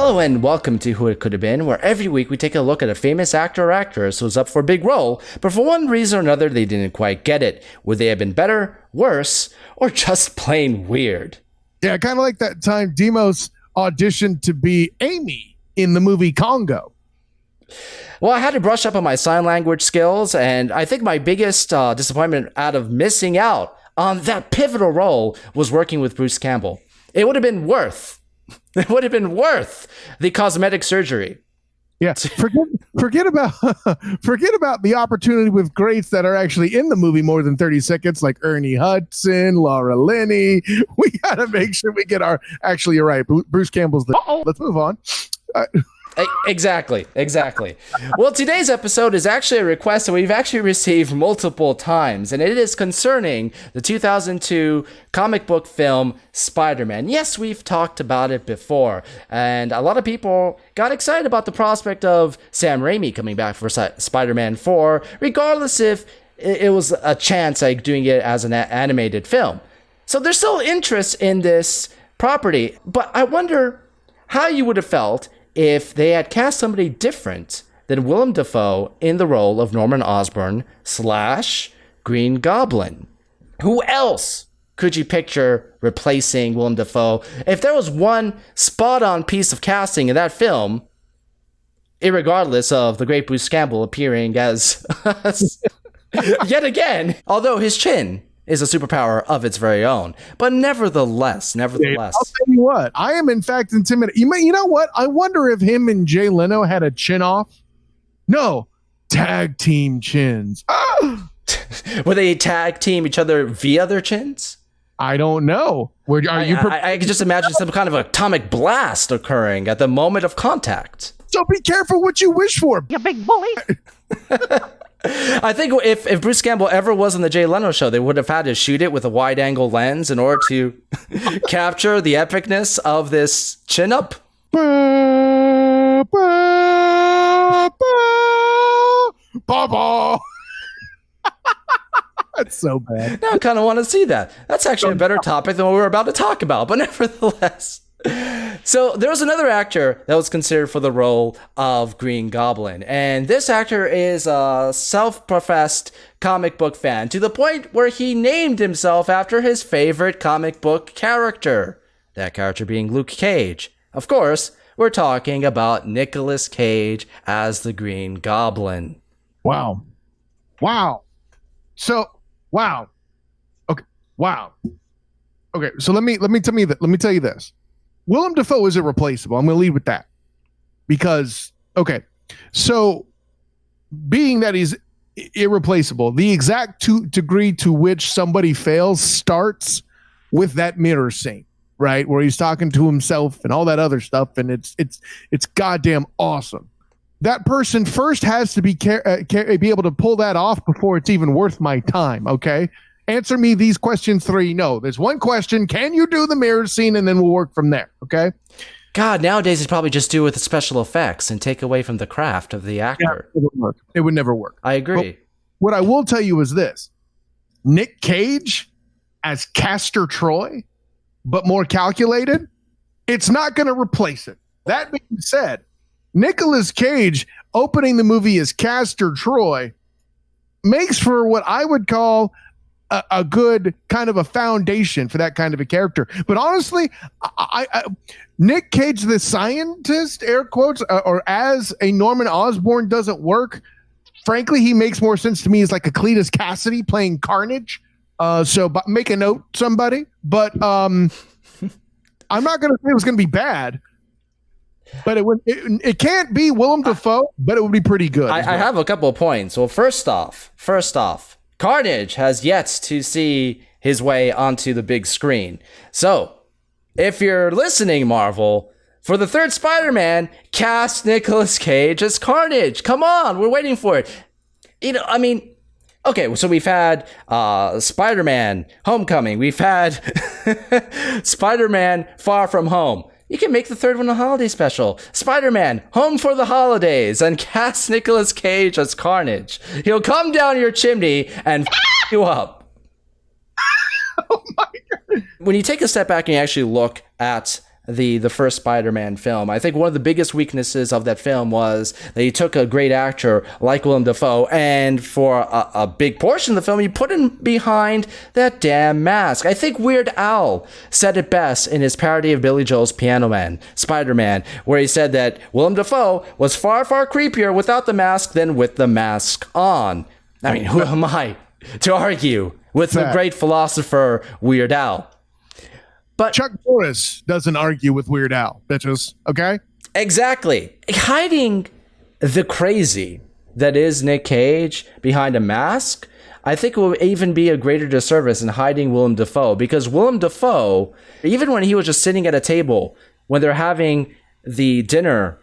Hello and welcome to Who It Could Have Been, where every week we take a look at a famous actor or actress who's up for a big role, but for one reason or another they didn't quite get it. Would they have been better, worse, or just plain weird? Yeah, kind of like that time Demos auditioned to be Amy in the movie Congo. Well, I had to brush up on my sign language skills, and I think my biggest disappointment out of missing out on that pivotal role was working with Bruce Campbell. It would have been worth the cosmetic surgery. Yeah, forget about the opportunity with greats that are actually in the movie more than 30 seconds, like Ernie Hudson, Laura Linney. We gotta make sure we get you're right. Bruce Campbell's Let's move on. Exactly. Well, today's episode is actually a request that we've actually received multiple times, and it is concerning the 2002 comic book film Spider-Man. Yes, we've talked about it before, and a lot of people got excited about the prospect of Sam Raimi coming back for Spider-Man 4, regardless if it was a chance like doing it as an animated film. So there's still interest in this property, but I wonder how you would have felt if they had cast somebody different than Willem Dafoe in the role of Norman Osborn / Green Goblin. Who else could you picture replacing Willem Dafoe? If there was one spot-on piece of casting in that film, irregardless of the great Bruce Campbell appearing as yet again, although his chin is a superpower of its very own. But nevertheless. I'll tell you what, I am in fact intimidated. You know what? I wonder if him and Jay Leno had a chin off. No, tag team chins. Will they tag team each other via their chins? I don't know. I can just imagine some kind of atomic blast occurring at the moment of contact. So be careful what you wish for, you big bully. I think if Bruce Campbell ever was on the Jay Leno show, they would have had to shoot it with a wide-angle lens in order to capture the epicness of this chin-up. That's so bad. Now I kind of want to see that. That's actually a better topic than what we were about to talk about, but nevertheless. So there was another actor that was considered for the role of Green Goblin, and this actor is a self-professed comic book fan to the point where he named himself after his favorite comic book character, that character being Luke Cage. Of course, we're talking about Nicolas Cage as the Green Goblin. Wow. So, wow. Okay. Wow. Okay. So let me tell you this. Willem Dafoe is irreplaceable. I'm going to lead with that because, okay, so being that he's irreplaceable, the exact degree to which somebody fails starts with that mirror scene, right? Where he's talking to himself and all that other stuff. And it's goddamn awesome. That person first has to be able to pull that off before it's even worth my time. Okay. Answer me these questions 3. No, there's one question. Can you do the mirror scene? And then we'll work from there. Okay. God, nowadays it's probably just do with the special effects and take away from the craft of the actor. Yeah, it would never work. I agree. But what I will tell you is this: Nick Cage as Castor Troy, but more calculated, it's not going to replace it. That being said, Nicolas Cage opening the movie as Castor Troy makes for what I would call a good kind of a foundation for that kind of a character. But honestly, I Nick Cage, the scientist, air quotes, or as a Norman Osborn doesn't work. Frankly, he makes more sense to me as like a Cletus Cassidy playing Carnage. So make a note, somebody. But I'm not going to say it was going to be bad. But it can't be Willem Dafoe, but it would be pretty good. I have a couple of points. Well, first off, Carnage has yet to see his way onto the big screen. So, if you're listening, Marvel, for the third Spider-Man, cast Nicolas Cage as Carnage. Come on, we're waiting for it. Okay, so we've had Spider-Man Homecoming. We've had Spider-Man Far From Home. You can make the third one a holiday special. Spider-Man, Home for the Holidays, and cast Nicolas Cage as Carnage. He'll come down your chimney and you up. Oh my God. When you take a step back and you actually look at the first Spider-Man film. I think one of the biggest weaknesses of that film was that you took a great actor like Willem Dafoe, and for a big portion of the film, you put him behind that damn mask. I think Weird Al said it best in his parody of Billy Joel's Piano Man, Spider-Man, where he said that Willem Dafoe was far, far creepier without the mask than with the mask on. I mean, who am I to argue with the great philosopher Weird Al? But Chuck Norris doesn't argue with Weird Al, bitches. Okay? Exactly. Hiding the crazy that is Nick Cage behind a mask, I think it will even be a greater disservice in hiding Willem Dafoe, because Willem Dafoe, even when he was just sitting at a table when they're having the dinner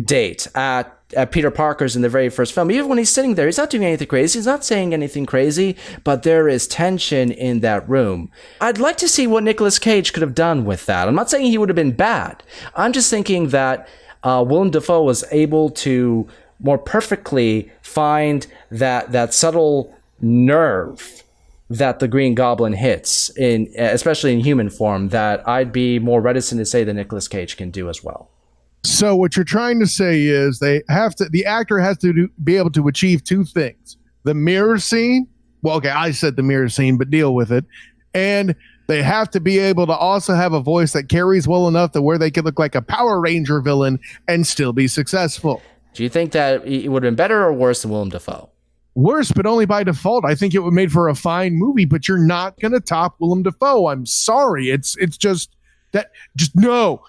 date at Peter Parker's in the very first film, even when he's sitting there, he's not doing anything crazy. He's not saying anything crazy, but there is tension in that room. I'd like to see what Nicolas Cage could have done with that. I'm not saying he would have been bad. I'm just thinking that Willem Dafoe was able to more perfectly find that subtle nerve that the Green Goblin hits, especially in human form, that I'd be more reticent to say that Nicolas Cage can do as well. So what you're trying to say is the actor has to be able to achieve two things: the mirror scene. Well, okay, I said the mirror scene, but deal with it. And they have to be able to also have a voice that carries well enough to where they could look like a Power Ranger villain and still be successful. Do you think that it would have been better or worse than Willem Dafoe? Worse, but only by default. I think it would made for a fine movie, but you're not going to top Willem Dafoe. I'm sorry. It's just no,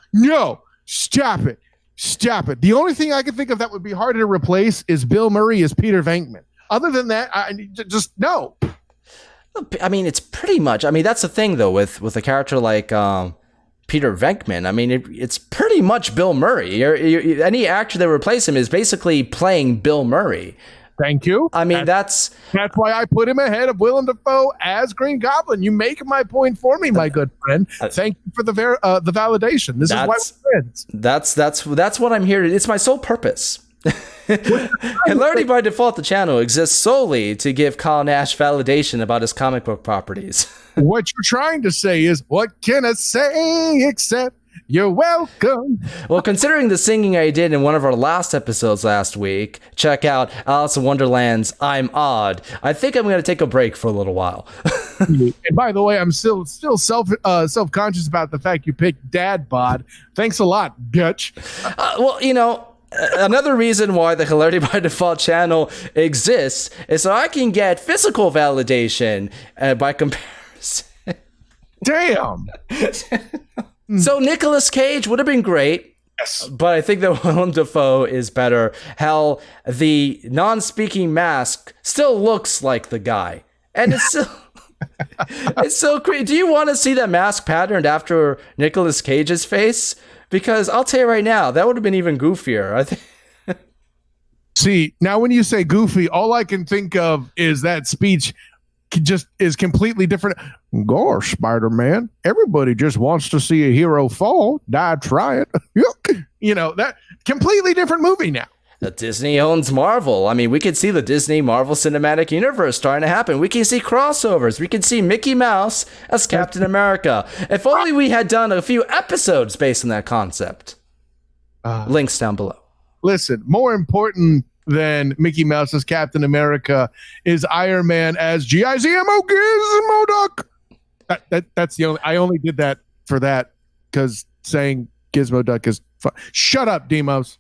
stop it. Stop it. The only thing I can think of that would be harder to replace is Bill Murray as Peter Venkman. Other than that, just no. I mean, it's pretty much. I mean, that's the thing, though, with a character like Peter Venkman. I mean, it's pretty much Bill Murray. Any actor that replaces him is basically playing Bill Murray. Thank you. I mean, that's why I put him ahead of Willem Dafoe as Green Goblin. You make my point for me, my good friend. Thank you for the validation. This is why we're friends. That's what I'm here to. It's my sole purpose. Hilarity by Default, the channel exists solely to give Kyle Nash validation about his comic book properties. What you're trying to say is, what can I say except you're welcome? Well, considering the singing I did in one of our last episodes last week, check out Alice in Wonderland's I'm Odd. I think I'm going to take a break for a little while. And by the way, I'm still self-conscious about the fact you picked Dad Bod. Thanks a lot, bitch. Well, another reason why the Hilarity by Default channel exists is so I can get physical validation by comparison. Damn. So Nicolas Cage would have been great. Yes. But I think that Willem Dafoe is better. Hell, the non-speaking mask still looks like the guy. And it's still... it's so crazy. Do you want to see that mask patterned after Nicolas Cage's face? Because I'll tell you right now, that would have been even goofier. I think. See, now when you say goofy, all I can think of is that speech just is completely different. Gosh, Spider-Man, everybody just wants to see a hero fall. Die, try it. That completely different movie now. Disney owns Marvel. I mean, we could see the Disney Marvel Cinematic Universe starting to happen. We can see crossovers. We can see Mickey Mouse as Captain America. If only we had done a few episodes based on that concept. Links down below. Listen, more important than Mickey Mouse as Captain America is Iron Man as G.I.Z.M.O. Gizmo Duck. That's the only. I only did that for that because saying Gizmo Duck is fun. Shut up, Demos.